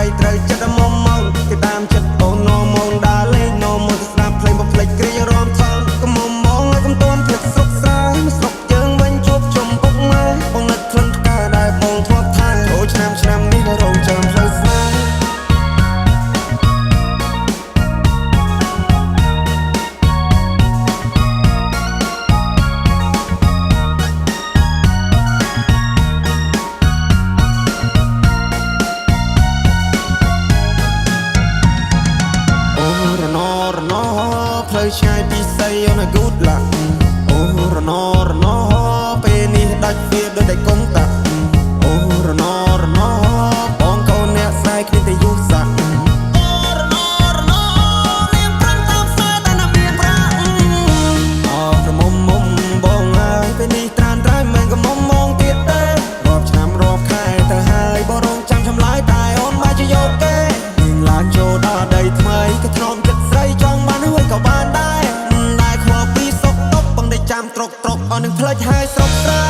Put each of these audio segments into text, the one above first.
ត្រីត្រូវចិត្តមកមកគេតាមចិត្តអូននោមងដើរលេងនោមងទៅស្ដាប់ភ្លេងបំភ្លេចគ្រារំថងកុំមកឲ្យកុំតន់ភ្លេចស្រុកស្រែមកស្រុកយើងវិញជួបជុំពុកម៉ែបងនឹកក្លិនផ្កាដែលបងធ្លាប់ថែអូឆ្នាំនេះនៅរងចាំផ្លូវស្នេហ៍ផ្លូវឆ្ងាយពីស័យអូន good luck អូរណពេលនេះដាច់វាដូចតែកុងតាក់អូរណបងកូនអ្នកស្រីគ្នាតែយូរសាក់អូរណនាងប្រាំងតាមខ្សែតែណាមានប្រាក់អោក្រមុំបងអើយពេលនេះត្រានត្រៃមិនក៏មុំមងទៀតទេរាប់ឆ្នាំរាប់ខែទៅហើយបងរងចាំឆ្លើយតែអូនមកជាយកគេនាងឡើងចូលដល់ដីថ្មីក៏ធ្នមចិត្តស្រីចង់បានហើយក៏បានដែរខ្វល់ពីសុកតុកបងได้ចាំត្រុកអស់នឹងផ្លេចហើយស្រុកស្រែ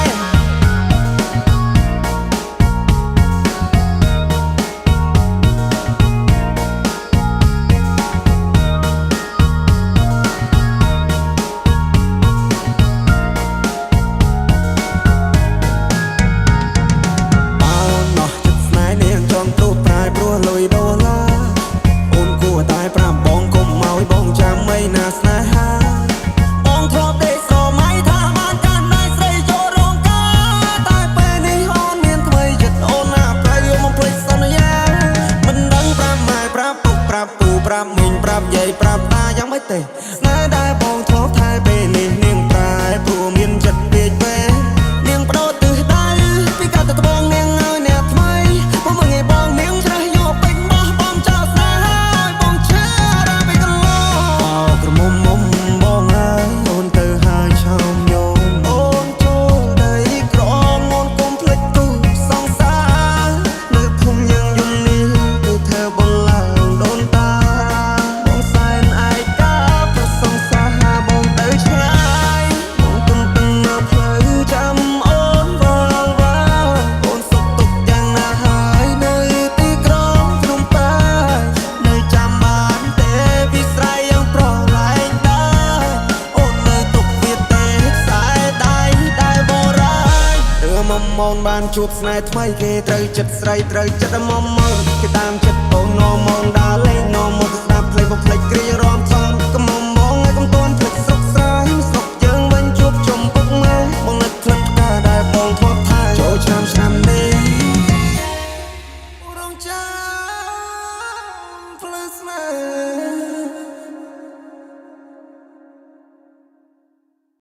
ប្រាប់មីងប្រាប់យាយប្រាប់តាយ៉ាងម៉េចទេស្នេហ៍ដែលបងធ្លាប់ថែពេលនេះនាងប្រែព្រោះមានចិត្តពេកពេលនាងបដូរទិសដៅពីកាលទៅត្បូងនាងឲ្យអ្នកថ្មីមកមើលងាយបងនាងច្រេះយកពេញបោះបងចោលស្នេហ៍ឲ្យបងឈឺរាពេញកន្លងអោក្រមុំបងអើយអូនទៅហើយឆោមញោមអូនចូលដីក្រមអូនកុំភ្លេចទូសងសារនៅភូមិយើងយំនេះគឺធ្វើបងឡើងដូនតាមកបានជួបស្នេហ៍ថ្មីគេត្រូវចិត្តស្រីត្រូវចិត្តមកគេតាមចិត្តអូននោមងដើរលេងនោមងស្ដាប់ភ្លេងបំភ្លេចគ្រារំថងកុំមកឲ្យកុំតន់ភ្លេចស្រុកស្រែស្រុកយើងវិញជួបជុំពុកម៉ែបងនឹកក្លិនផ្កាដែលបងធ្លាប់ថែចូលឆ្នាំនេះរងចាំផ្លូវស្នេហ៍